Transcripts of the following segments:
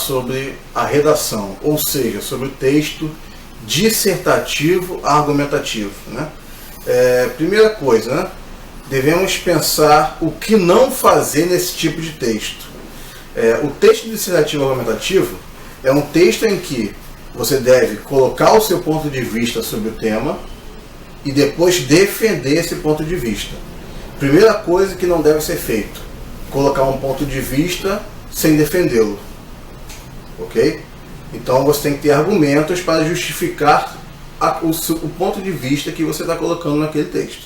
sobre a redação, ou seja, sobre o texto dissertativo argumentativo, né? Primeira coisa, né? Devemos pensar o que não fazer nesse tipo de texto. O texto dissertativo argumentativo é um texto em que você deve colocar o seu ponto de vista sobre o tema e depois defender esse ponto de vista. Primeira coisa que não deve ser feito: colocar um ponto de vista sem defendê-lo. Ok? Então você tem que ter argumentos para justificar o ponto de vista que você está colocando naquele texto.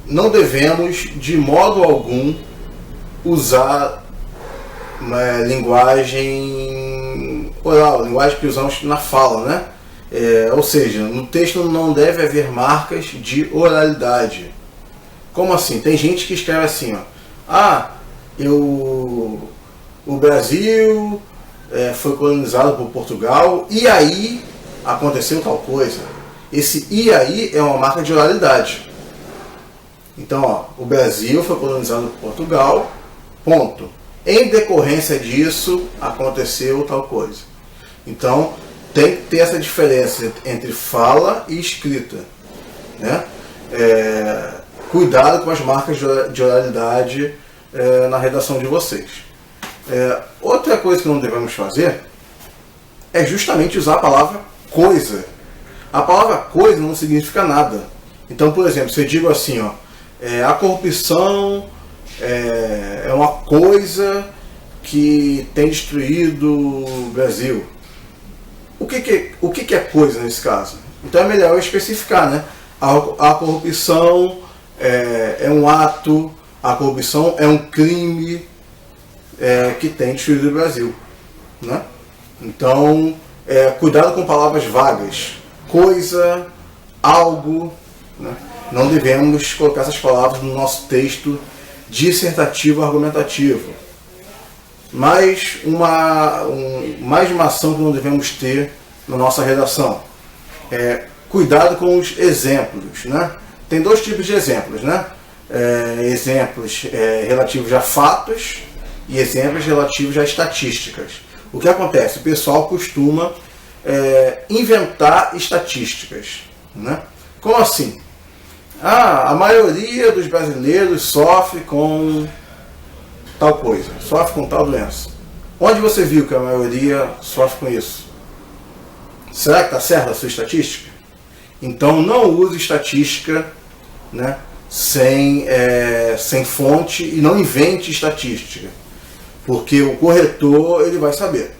Não devemos, de modo algum, usar linguagem oral, linguagem que usamos na fala, né? Ou seja, no texto não deve haver marcas de oralidade. Como assim? Tem gente que escreve assim, ó: o Brasil foi colonizado por Portugal e aí aconteceu tal coisa. Esse "e aí" é uma marca de oralidade. Então, o Brasil foi colonizado por Portugal, ponto. Em decorrência disso, aconteceu tal coisa. Então, tem que ter essa diferença entre fala e escrita, né? Cuidado com as marcas de oralidade na redação de vocês. Outra coisa que não devemos fazer é justamente usar a palavra coisa. A palavra coisa não significa nada. Então, por exemplo, se eu digo assim, a corrupção é uma coisa que tem destruído o Brasil. O que é coisa nesse caso? Então é melhor eu especificar, né? A corrupção é um ato, a corrupção é um crime que tem destruído o Brasil, né? Então, cuidado com palavras vagas. Coisa, algo, né? Não devemos colocar essas palavras no nosso texto dissertativo argumentativo. Mais uma ação que não devemos ter na nossa redação. Cuidado com os exemplos, né? Tem dois tipos de exemplos, né? Exemplos relativos a fatos e exemplos relativos a estatísticas. O que acontece? O pessoal costuma inventar estatísticas, né? Como assim? A maioria dos brasileiros sofre com tal coisa, sofre com tal doença. Onde você viu que a maioria sofre com isso? Será que está certa a sua estatística? Então não use estatística, né, sem fonte, e não invente estatística, porque o corretor ele vai saber.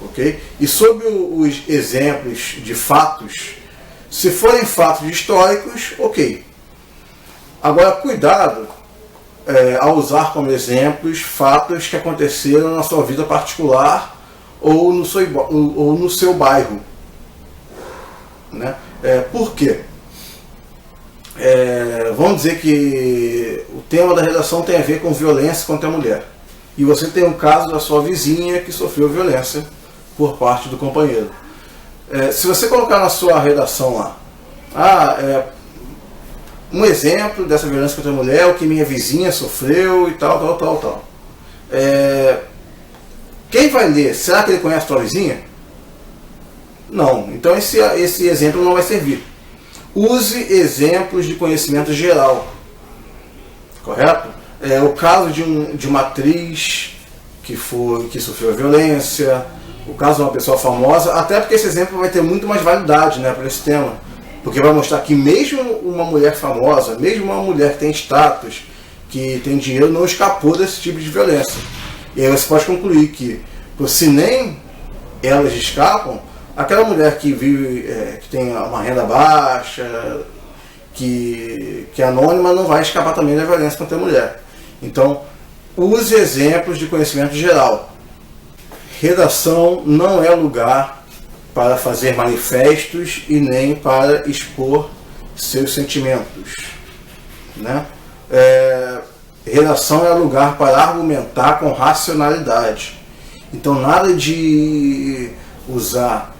Ok? E sobre os exemplos de fatos, se forem fatos históricos, ok. Agora, cuidado ao usar como exemplos fatos que aconteceram na sua vida particular ou no seu bairro, né? Por quê? Vamos dizer que o tema da redação tem a ver com violência contra a mulher. E você tem um caso da sua vizinha que sofreu violência por parte do companheiro. Se você colocar na sua redação lá, um exemplo dessa violência contra a mulher, o que minha vizinha sofreu e tal. Quem vai ler? Será que ele conhece a tua vizinha? Não. Então esse exemplo não vai servir. Use exemplos de conhecimento geral. Correto? O caso de uma atriz que sofreu violência, o caso de uma pessoa famosa, até porque esse exemplo vai ter muito mais validade, né, para esse tema. Porque vai mostrar que mesmo uma mulher famosa, mesmo uma mulher que tem status, que tem dinheiro, não escapou desse tipo de violência. E aí você pode concluir que, se nem elas escapam, aquela mulher que vive, que tem uma renda baixa, que é anônima, não vai escapar também da violência contra a mulher. Então, use exemplos de conhecimento geral. Redação não é lugar para fazer manifestos e nem para expor seus sentimentos, né? Redação é lugar para argumentar com racionalidade. Então, nada de usar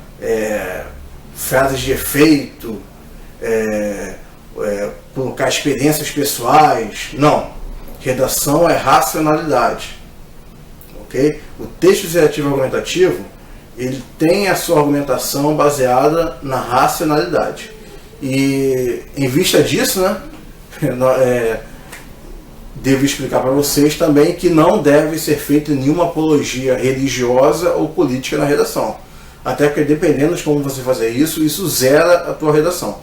frases de efeito, colocar experiências pessoais. Não. Redação é racionalidade. Ok? ok? O texto dissertativo argumentativo, ele tem a sua argumentação baseada na racionalidade. E em vista disso, né, devo explicar para vocês também que não deve ser feita nenhuma apologia religiosa ou política na redação. Até porque dependendo de como você fazer isso, isso zera a tua redação.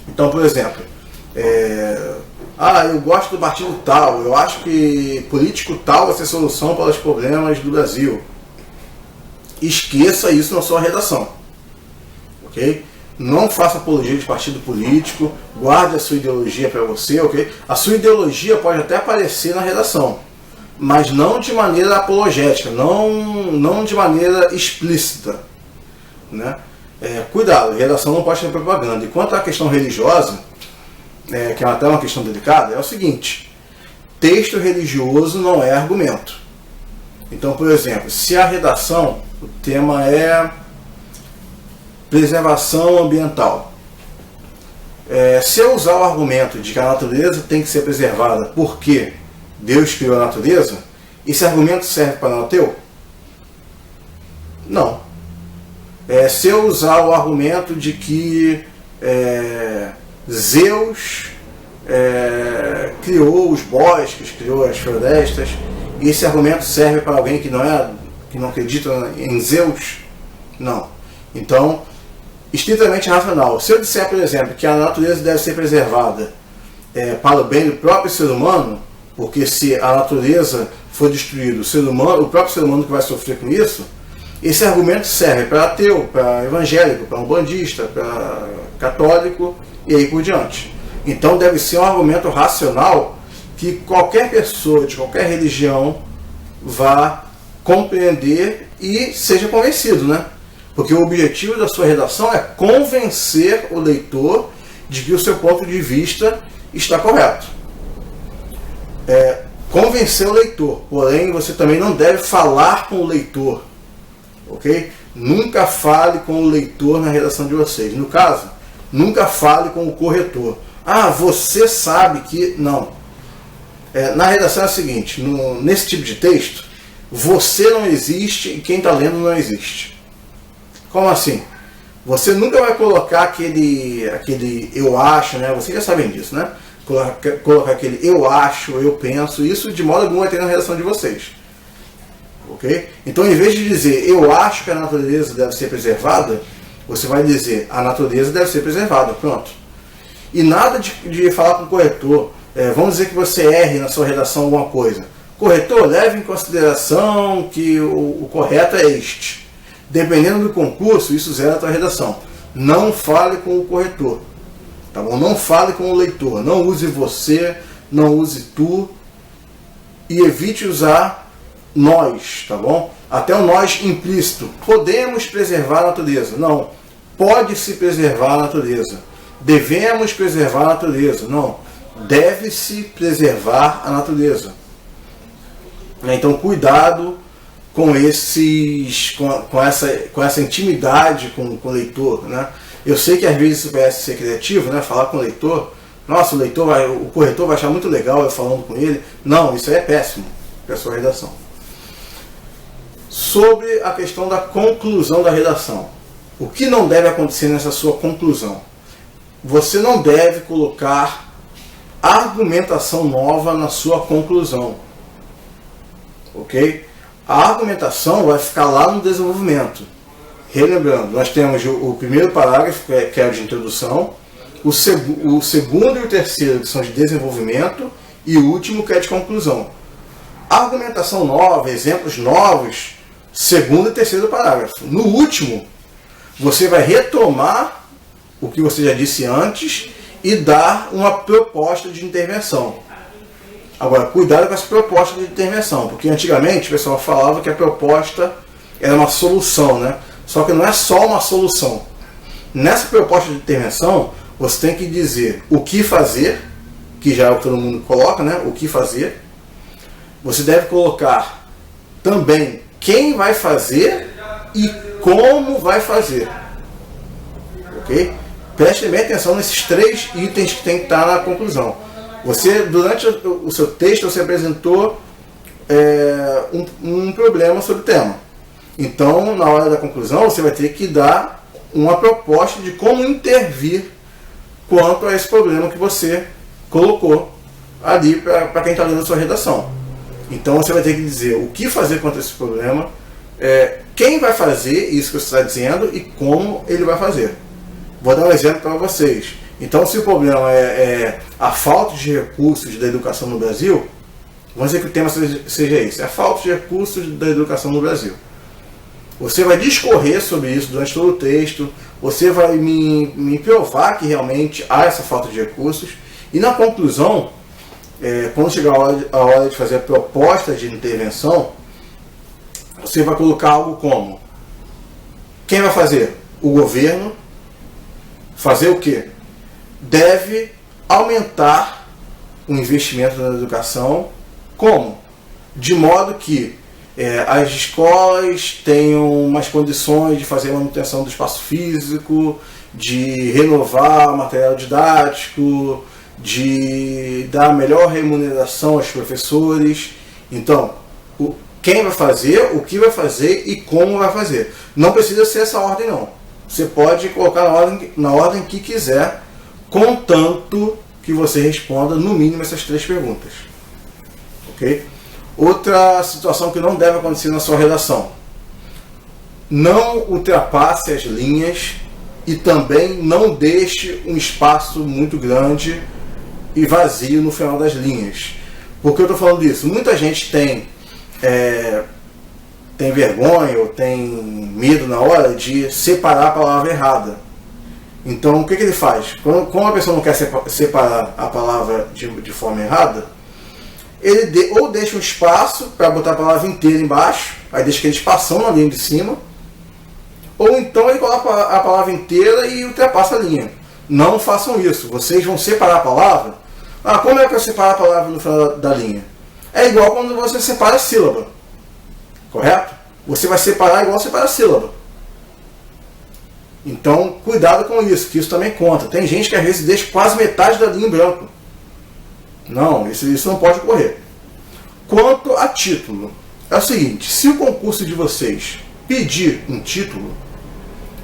Então, por exemplo, eu gosto do partido tal, eu acho que político tal vai ser solução para os problemas do Brasil. Esqueça isso na sua redação, ok? Não faça apologia de partido político, guarde a sua ideologia para você, ok? A sua ideologia pode até aparecer na redação, mas não de maneira apologética, não de maneira explícita, né? Cuidado, redação não pode ser propaganda. E quanto à questão religiosa, que é até uma questão delicada, é o seguinte: texto religioso não é argumento. Então, por exemplo, se a redação, o tema é preservação ambiental, se eu usar o argumento de que a natureza tem que ser preservada porque Deus criou a natureza, esse argumento serve para o ateu? Não. Se eu usar o argumento de que Zeus criou os bosques, criou as florestas, e esse argumento serve para alguém que não acredita em Zeus? Não. Então, estritamente racional. Se eu disser, por exemplo, que a natureza deve ser preservada para o bem do próprio ser humano, porque se a natureza for destruída, o próprio ser humano que vai sofrer com isso, esse argumento serve para ateu, para evangélico, para umbandista, para católico e aí por diante. Então deve ser um argumento racional que qualquer pessoa de qualquer religião vá compreender e seja convencido, né? Porque o objetivo da sua redação é convencer o leitor de que o seu ponto de vista está correto. Convencer o leitor, porém você também não deve falar com o leitor, ok? Nunca fale com o leitor na redação de vocês. No caso, nunca fale com o corretor. Você sabe que... Não. Na redação é o seguinte, nesse tipo de texto, você não existe e quem está lendo não existe. Como assim? Você nunca vai colocar aquele eu acho, né? Vocês já sabem disso, né? Colocar aquele eu acho, eu penso, isso de modo algum vai ter na redação de vocês. Ok? Então, em vez de dizer eu acho que a natureza deve ser preservada, você vai dizer a natureza deve ser preservada. Pronto. E nada de falar com o corretor. Vamos dizer que você erre na sua redação alguma coisa. Corretor, leve em consideração que o correto é este. Dependendo do concurso, isso zera a tua redação. Não fale com o corretor. Tá bom? Não fale com o leitor. Não use você, não use tu. E evite usar nós, tá bom? Até o nós implícito. Podemos preservar a natureza. Não. Pode-se preservar a natureza. Devemos preservar a natureza. Não. Deve-se preservar a natureza. Então, cuidado com essa intimidade com o leitor, né? Eu sei que às vezes isso parece ser criativo, né? Falar com o leitor. Nossa, o corretor vai achar muito legal eu falando com ele. Não, isso aí é péssimo para a sua redação. Sobre a questão da conclusão da redação. O que não deve acontecer nessa sua conclusão? Você não deve colocar argumentação nova na sua conclusão. Ok? A argumentação vai ficar lá no desenvolvimento. Relembrando, nós temos o primeiro parágrafo, que é o de introdução, o segundo e o terceiro, que são de desenvolvimento, e o último, que é de conclusão. Argumentação nova, exemplos novos, segundo e terceiro parágrafo. No último, você vai retomar o que você já disse antes e dar uma proposta de intervenção. Agora, cuidado com essa proposta de intervenção, porque antigamente o pessoal falava que a proposta era uma solução, né? Só que não é só uma solução. Nessa proposta de intervenção, você tem que dizer o que fazer, que já é o que todo mundo coloca, né? O que fazer. Você deve colocar também quem vai fazer e como vai fazer. Ok? Preste bem atenção nesses 3 itens que tem que estar na conclusão. Você, durante o seu texto, você apresentou um problema sobre o tema. Então, na hora da conclusão, você vai ter que dar uma proposta de como intervir quanto a esse problema que você colocou ali para quem está lendo a sua redação. Então, você vai ter que dizer o que fazer contra esse problema, quem vai fazer isso que você está dizendo e como ele vai fazer. Vou dar um exemplo para vocês. Então, se o problema é a falta de recursos da educação no Brasil, vamos dizer que o tema seja esse, a falta de recursos da educação no Brasil. Você vai discorrer sobre isso durante todo o texto, você vai me provar que realmente há essa falta de recursos, e na conclusão, quando chegar a hora de fazer a proposta de intervenção, você vai colocar algo como: quem vai fazer? O governo. Fazer o quê? Deve aumentar o investimento na educação. Como? De modo que as escolas tenham umas condições de fazer manutenção do espaço físico, de renovar o material didático, de dar melhor remuneração aos professores. Então, quem vai fazer, o que vai fazer e como vai fazer. Não precisa ser essa ordem, não. Você pode colocar na ordem que quiser, contanto que você responda no mínimo essas 3 perguntas. Ok? Outra situação que não deve acontecer na sua redação: não ultrapasse as linhas e também não deixe um espaço muito grande e vazio no final das linhas. Por que eu estou falando disso? Muita gente tem vergonha ou tem medo na hora de separar a palavra errada. Então, o que ele faz? Como a pessoa não quer separar a palavra de forma errada, ele ou deixa um espaço para botar a palavra inteira embaixo, aí deixa aquele espação na linha de cima, ou então ele coloca a palavra inteira e ultrapassa a linha. Não façam isso. Vocês vão separar a palavra. Como é que eu separo a palavra no final da linha? É igual quando você separa a sílaba. Correto? Você vai separar igual separa a sílaba. Então, cuidado com isso, que isso também conta. Tem gente que às vezes deixa quase metade da linha em branco. Não, isso não pode ocorrer. Quanto a título, é o seguinte: se o concurso de vocês pedir um título,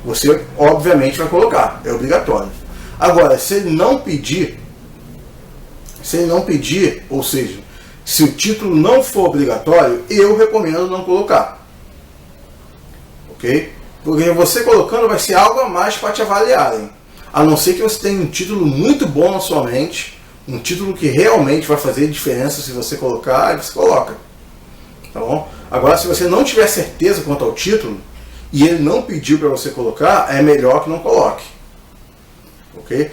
você obviamente vai colocar, é obrigatório. Agora, se ele não pedir, ou seja, se o título não for obrigatório, eu recomendo não colocar. Ok? Porque você colocando vai ser algo a mais para te avaliarem. A não ser que você tenha um título muito bom na sua mente, um título que realmente vai fazer diferença. Se você colocar, você coloca. Tá bom? Agora, se você não tiver certeza quanto ao título, e ele não pediu para você colocar, é melhor que não coloque. Ok?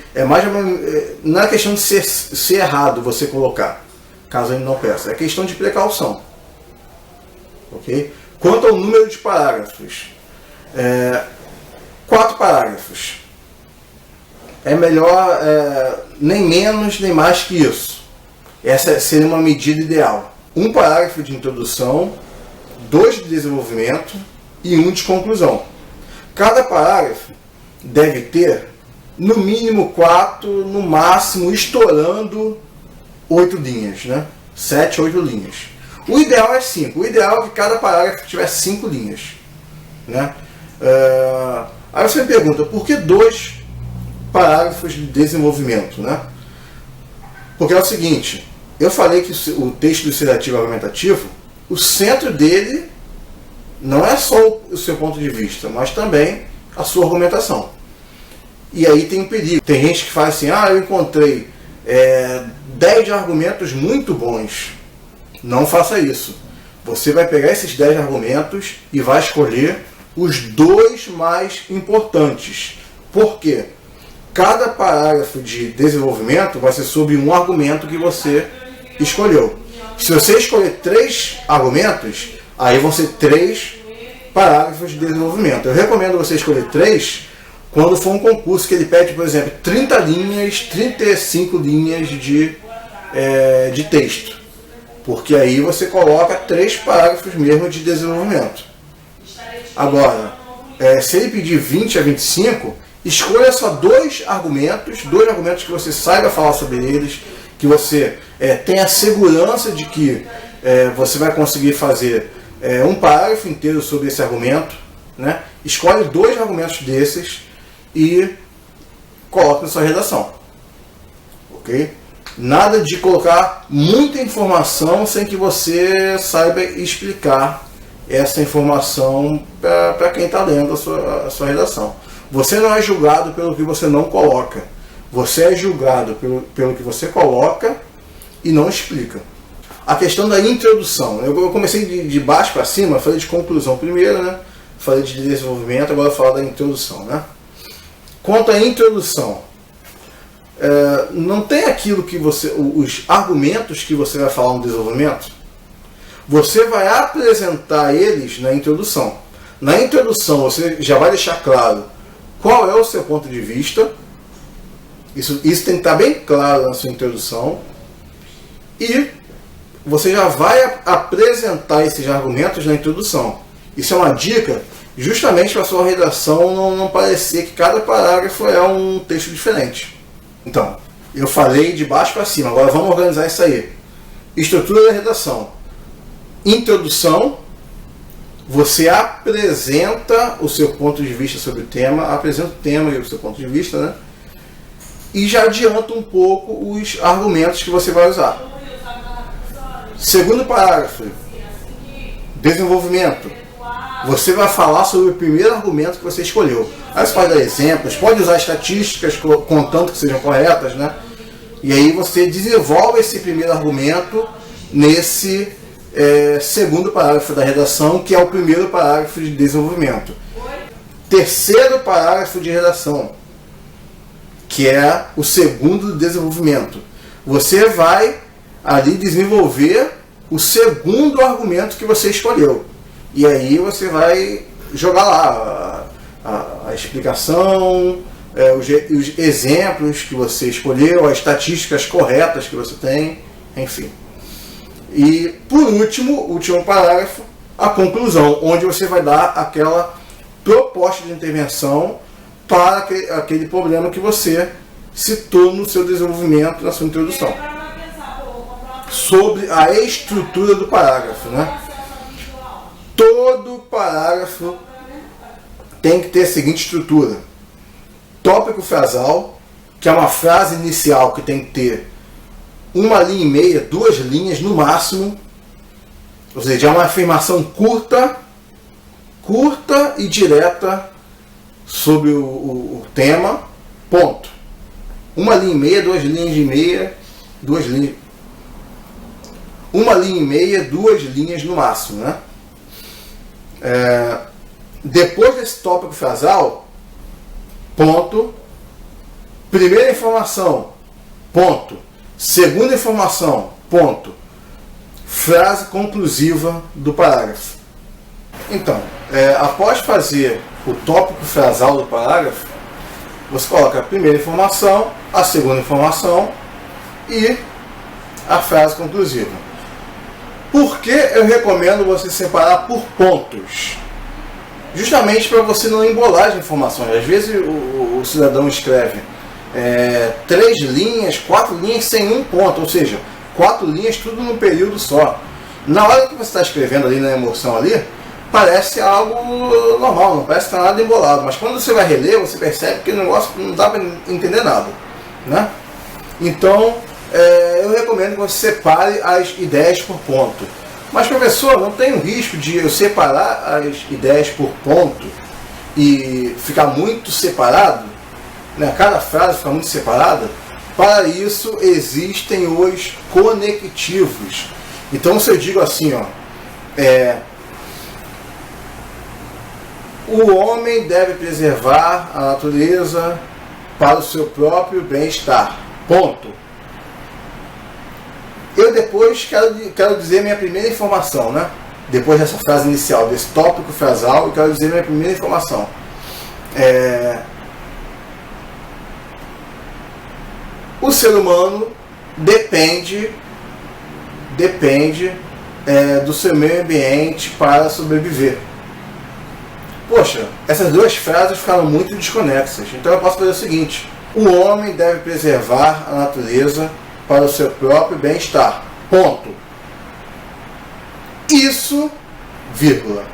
Não é questão de ser errado você colocar, caso ele não peça. É questão de precaução. Ok? Quanto ao número de parágrafos, 4 parágrafos. É melhor nem menos nem mais que isso. Essa seria uma medida ideal. 1 parágrafo de introdução, 2 de desenvolvimento e 1 de conclusão. Cada parágrafo deve ter no mínimo 4, no máximo estourando 8 linhas, né? 7, 8 linhas. O ideal é 5. O ideal é que cada parágrafo tivesse 5 linhas, né? Aí você me pergunta, por que 2 parágrafos de desenvolvimento, né? Porque é o seguinte: eu falei que o texto dissertativo argumentativo, o centro dele não é só o seu ponto de vista, mas também a sua argumentação. E aí tem um perigo. Tem gente que fala assim: eu encontrei 10 argumentos muito bons. Não faça isso. Você vai pegar esses 10 argumentos e vai escolher os 2 mais importantes. Por quê? Cada parágrafo de desenvolvimento vai ser sobre um argumento que você escolheu. Se você escolher 3 argumentos, aí vão ser 3 parágrafos de desenvolvimento. Eu recomendo você escolher 3 quando for um concurso que ele pede, por exemplo, 30 linhas, 35 linhas de texto. Porque aí você coloca 3 parágrafos mesmo de desenvolvimento. Agora, se ele pedir 20 a 25, escolha só 2 argumentos que você saiba falar sobre eles, que você tenha segurança de que você vai conseguir fazer um parágrafo inteiro sobre esse argumento, né? Escolhe 2 argumentos desses e coloca na sua redação. Ok? Nada de colocar muita informação sem que você saiba explicar essa informação para quem está lendo a sua redação. Você não é julgado pelo que você não coloca. Você é julgado pelo que você coloca e não explica. A questão da introdução. Eu comecei de baixo para cima, falei de conclusão primeiro, né? Falei de desenvolvimento, agora eu vou falar da introdução, né? Quanto à introdução, não tem aquilo que os argumentos que você vai falar no desenvolvimento, você vai apresentar eles na introdução. Na introdução você já vai deixar claro qual é o seu ponto de vista, isso tem que estar bem claro na sua introdução, e você já vai apresentar esses argumentos na introdução. Isso é uma dica justamente para a sua redação não parecer que cada parágrafo é um texto diferente. Então, eu falei de baixo para cima, agora vamos organizar isso aí. Estrutura da redação. Introdução, você apresenta o seu ponto de vista sobre o tema, apresenta o tema e o seu ponto de vista, né? E já adianta um pouco os argumentos que você vai usar. Segundo parágrafo, desenvolvimento. Você vai falar sobre o primeiro argumento que você escolheu. Aí você pode dar exemplos, pode usar estatísticas contando que sejam corretas, né? E aí você desenvolve esse primeiro argumento nesse segundo parágrafo da redação, que é o primeiro parágrafo de desenvolvimento. Terceiro parágrafo de redação, que é o segundo desenvolvimento. Você vai ali desenvolver o segundo argumento que você escolheu. E aí você vai jogar lá a explicação, os exemplos que você escolheu, as estatísticas corretas que você tem, enfim. E por último parágrafo, a conclusão, onde você vai dar aquela proposta de intervenção para aquele problema que você citou no seu desenvolvimento, na sua introdução. Sobre a estrutura do parágrafo, né? Todo parágrafo tem que ter a seguinte estrutura: tópico frasal, que é uma frase inicial que tem que ter 1,5 linha, 2 linhas no máximo, ou seja, é uma afirmação curta e direta sobre o tema, ponto. 1,5 linha, 2 linhas e meia, 2 linhas. 1,5 linha, 2 linhas no máximo, né? Depois desse tópico frasal, ponto. Primeira informação, ponto. Segunda informação, ponto. Frase conclusiva do parágrafo. Então, após fazer o tópico frasal do parágrafo, você coloca a primeira informação, a segunda informação e a frase conclusiva. Por que eu recomendo você separar por pontos? Justamente para você não embolar as informações. Às vezes o cidadão escreve 3 linhas, 4 linhas sem um ponto, ou seja, 4 linhas tudo num período só. Na hora que você está escrevendo ali na emoção ali, parece algo normal, não parece que está nada embolado. Mas quando você vai reler, você percebe que o negócio não dá para entender nada, né? Então, eu recomendo que você separe as ideias por ponto. Mas, professor, não tem o risco de eu separar as ideias por ponto e ficar muito separado, né? Cada frase fica muito separada? Para isso existem os conectivos. Então, se eu digo assim, ó, o homem deve preservar a natureza para o seu próprio bem-estar. Ponto. Eu depois quero dizer minha primeira informação, né? Depois dessa frase inicial, desse tópico frasal, eu quero dizer minha primeira informação. O ser humano depende do seu meio ambiente para sobreviver. Poxa, essas duas frases ficaram muito desconexas. Então eu posso fazer o seguinte: o homem deve preservar a natureza para o seu próprio bem-estar. Ponto. isso, vírgula,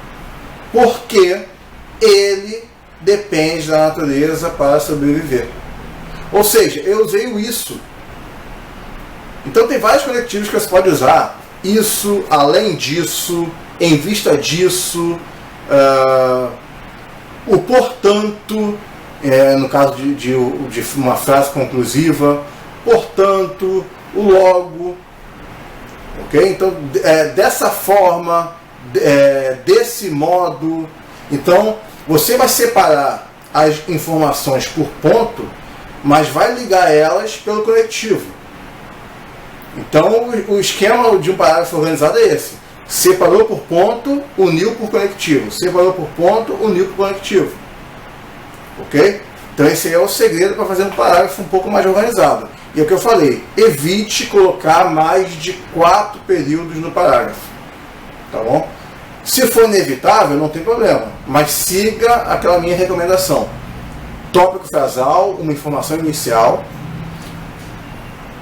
porque ele depende da natureza para sobreviver. Ou seja, eu usei o isso. Então tem vários conectivos que você pode usar. Isso, além disso, em vista disso, o portanto, no caso de uma frase conclusiva, portanto, o logo, ok? Então, dessa forma, desse modo, então você vai separar as informações por ponto, mas vai ligar elas pelo conectivo. Então, o esquema de um parágrafo organizado é esse. Separou por ponto, uniu por conectivo. Separou por ponto, uniu por conectivo. Ok? Então, esse é o segredo para fazer um parágrafo um pouco mais organizado. E é o que eu falei, evite colocar mais de 4 períodos no parágrafo. Tá bom? Se for inevitável, não tem problema. Mas siga aquela minha recomendação. Tópico frasal, uma informação inicial.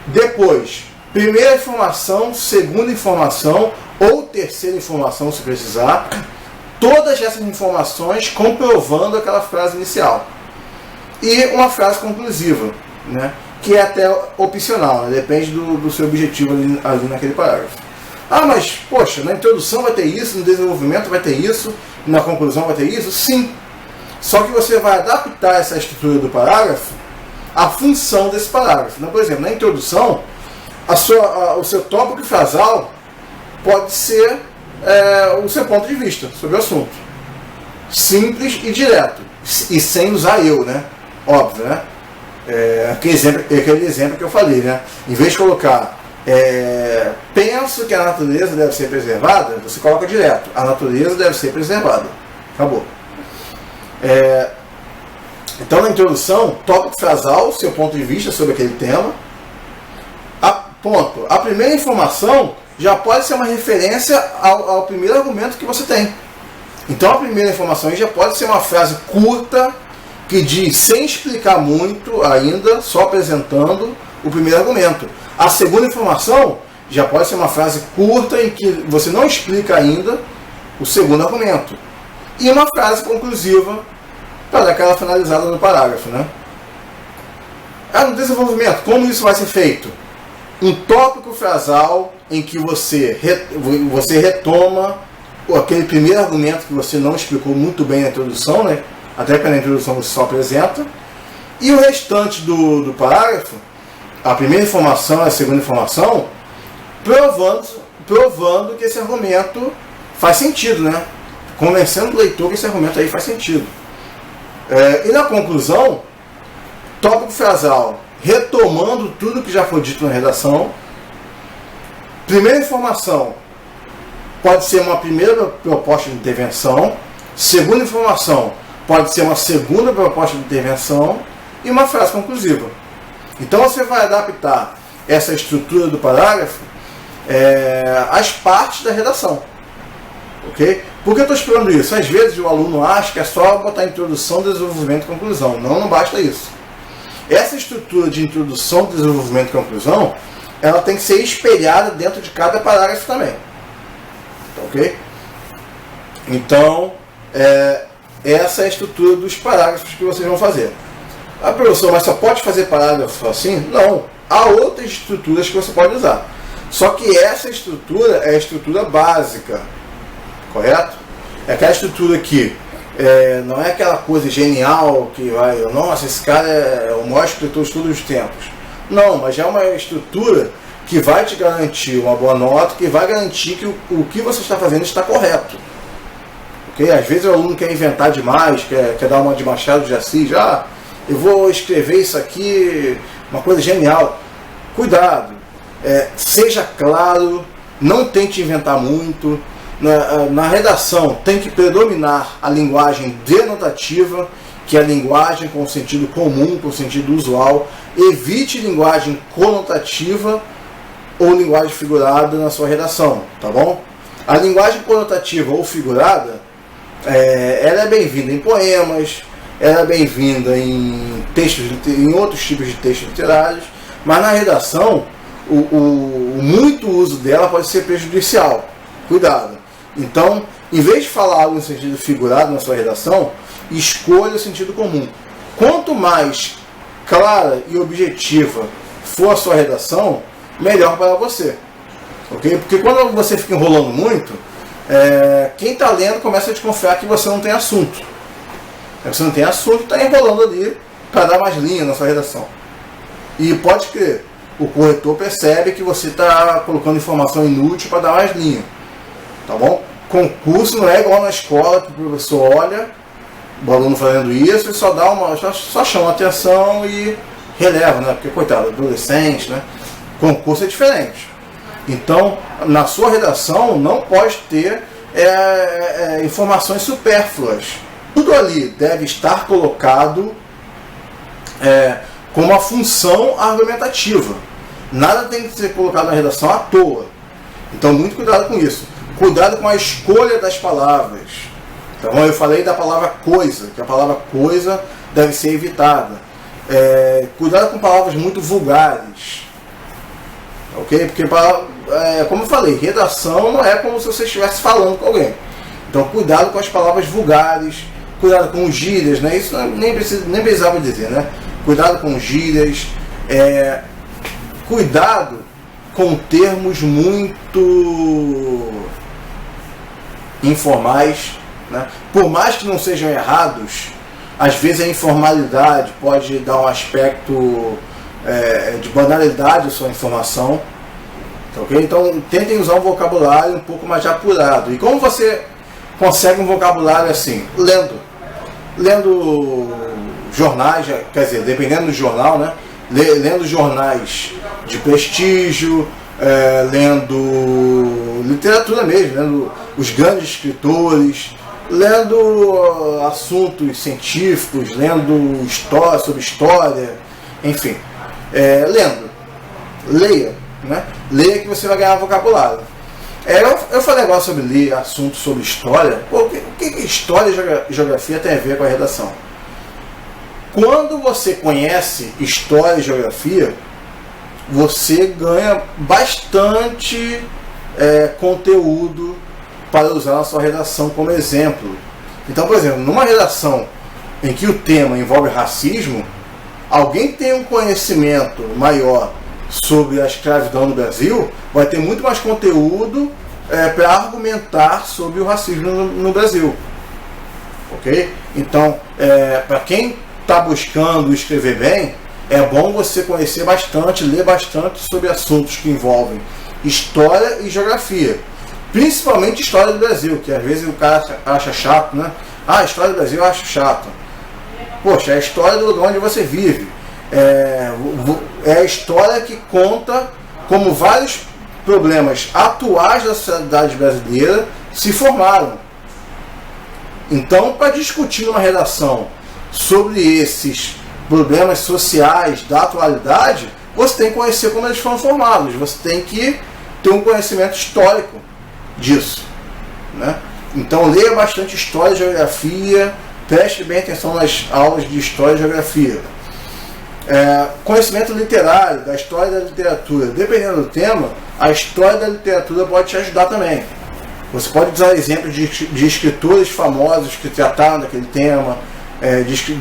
Depois, primeira informação, segunda informação ou terceira informação, se precisar. Todas essas informações comprovando aquela frase inicial. E uma frase conclusiva, né? Que é até opcional, né? Depende do seu objetivo ali naquele parágrafo. Ah, mas, poxa, na introdução vai ter isso, no desenvolvimento vai ter isso, na conclusão vai ter isso? Sim. Só que você vai adaptar essa estrutura do parágrafo à função desse parágrafo. Então, por exemplo, na introdução, o seu tópico frasal pode ser o seu ponto de vista sobre o assunto. Simples e direto. E sem usar eu, né? Óbvio, né? Aquele exemplo que eu falei, né? Em vez de colocar penso que a natureza deve ser preservada, você coloca direto. A natureza deve ser preservada. Acabou. Então, na introdução, tópico frasal, seu ponto de vista sobre aquele tema. A primeira informação já pode ser uma referência ao primeiro argumento que você tem. Então, a primeira informação aí já pode ser uma frase curta que diz, sem explicar muito ainda, só apresentando o primeiro argumento. A segunda informação já pode ser uma frase curta em que você não explica ainda o segundo argumento. E uma frase conclusiva para dar aquela finalizada no parágrafo, né? No desenvolvimento, como isso vai ser feito? Um tópico frasal em que você retoma aquele primeiro argumento que você não explicou muito bem na introdução, né? Até que na introdução você só apresenta. E o restante do parágrafo, a primeira informação e a segunda informação, provando que esse argumento faz sentido, né? Convencendo o leitor que esse argumento aí faz sentido. E na conclusão, tópico frasal, retomando tudo que já foi dito na redação. Primeira informação pode ser uma primeira proposta de intervenção. Segunda informação pode ser uma segunda proposta de intervenção. E uma frase conclusiva. Então você vai adaptar essa estrutura do parágrafo às partes da redação. Ok? Por que eu estou explorando isso? Às vezes o aluno acha que é só botar introdução, desenvolvimento e conclusão. Não basta isso. Essa estrutura de introdução, desenvolvimento e conclusão, ela tem que ser espelhada dentro de cada parágrafo também. Ok? Então, essa é a estrutura dos parágrafos que vocês vão fazer. Professor, mas só pode fazer parágrafo assim? Não. Há outras estruturas que você pode usar. Só que essa estrutura é a estrutura básica. Correto? É aquela estrutura que não é aquela coisa genial que vai, nossa, esse cara é o maior escritor de todos os tempos. Não, mas é uma estrutura que vai te garantir uma boa nota, que vai garantir que o que você está fazendo está correto. Okay? Às vezes o aluno quer inventar demais, quer dar uma de Machado de Assis, eu vou escrever isso aqui, uma coisa genial. Cuidado, seja claro, não tente inventar muito. Na redação tem que predominar a linguagem denotativa, que é a linguagem com sentido comum, com sentido usual. Evite linguagem conotativa ou linguagem figurada na sua redação, tá bom? A linguagem conotativa ou figurada, ela é bem-vinda em poemas, ela é bem-vinda em outros tipos de textos literários, mas na redação, o muito uso dela pode ser prejudicial. Cuidado. Então, em vez de falar algo no sentido figurado na sua redação, escolha o sentido comum. Quanto mais clara e objetiva for a sua redação, melhor para você. Okay? Porque quando você fica enrolando muito, quem está lendo começa a desconfiar que você não tem assunto. Você não tem assunto, está enrolando ali para dar mais linha na sua redação. E pode crer, o corretor percebe que você está colocando informação inútil para dar mais linha. Tá bom? Concurso não é igual na escola que o professor olha o aluno fazendo isso e só chama a atenção e releva, né? Porque, coitado, adolescente, né? Concurso é diferente. Então, na sua redação não pode ter informações supérfluas. Tudo ali deve estar colocado com uma função argumentativa. Nada tem que ser colocado na redação à toa. Então, muito cuidado com isso. Cuidado com a escolha das palavras. Então, eu falei da palavra coisa, que a palavra coisa deve ser evitada. Cuidado com palavras muito vulgares. Ok? Porque, como eu falei, redação não é como se você estivesse falando com alguém. Então, cuidado com as palavras vulgares, cuidado com gírias, né? Isso nem precisava dizer, né? Cuidado com gírias, cuidado com termos muito informais, né? Por mais que não sejam errados, às vezes a informalidade pode dar um aspecto de banalidade à sua informação. Okay? Então tentem usar um vocabulário um pouco mais apurado. E como você consegue um vocabulário assim? Lendo jornais, quer dizer, dependendo do jornal, né? Lendo jornais de prestígio, lendo literatura mesmo, lendo os grandes escritores, lendo assuntos científicos, lendo história sobre história, enfim, leia, né? Leia que você vai ganhar vocabulário. Eu falei agora sobre ler assuntos sobre história. Pô, o que história e geografia tem a ver com a redação? Quando você conhece história e geografia, você ganha bastante conteúdo para usar na sua redação como exemplo. Então, por exemplo, numa redação em que o tema envolve racismo, alguém tem um conhecimento maior sobre a escravidão no Brasil, vai ter muito mais conteúdo para argumentar sobre o racismo no Brasil. Ok? Então, para quem está buscando escrever bem, é bom você conhecer bastante, ler bastante sobre assuntos que envolvem história e geografia. Principalmente história do Brasil, que às vezes o cara acha chato, né? A história do Brasil eu acho chato. Poxa, é a história do lugar onde você vive. É a história que conta como vários problemas atuais da sociedade brasileira se formaram. Então, para discutir uma redação sobre esses problemas sociais da atualidade, você tem que conhecer como eles foram formados, você tem que ter um conhecimento histórico disso, né? Então leia bastante história e geografia, preste bem atenção nas aulas de história e geografia. Conhecimento literário, da história da literatura, dependendo do tema, a história da literatura pode te ajudar também. Você pode usar exemplos de escritores famosos que trataram daquele tema,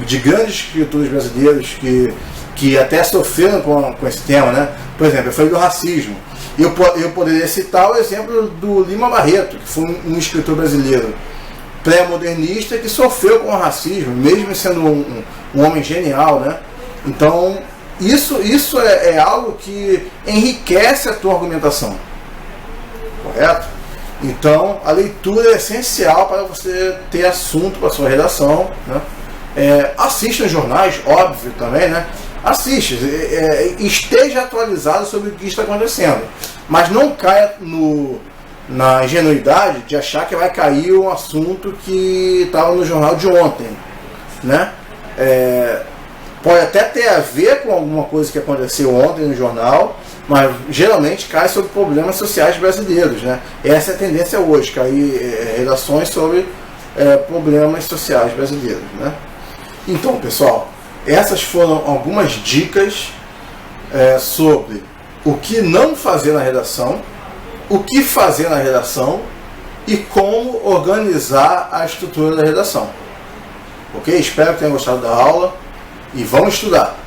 de grandes escritores brasileiros que até sofreram com esse tema, né? Por exemplo, eu falei do racismo. Eu poderia citar o exemplo do Lima Barreto, que foi um escritor brasileiro pré-modernista que sofreu com o racismo, mesmo sendo um homem genial, né? Então, isso é algo que enriquece a tua argumentação. Correto? Então, a leitura é essencial para você ter assunto para a sua redação, né? Assista os jornais, óbvio também, né? Assiste, esteja atualizado sobre o que está acontecendo, mas não caia na ingenuidade de achar que vai cair um assunto que estava no jornal de ontem, né? Pode até ter a ver com alguma coisa que aconteceu ontem no jornal, mas geralmente cai sobre problemas sociais brasileiros, né? Essa é a tendência hoje, cair redações sobre problemas sociais brasileiros, né? Então, pessoal, essas foram algumas dicas sobre o que não fazer na redação, o que fazer na redação e como organizar a estrutura da redação. Ok? Espero que tenham gostado da aula e vamos estudar!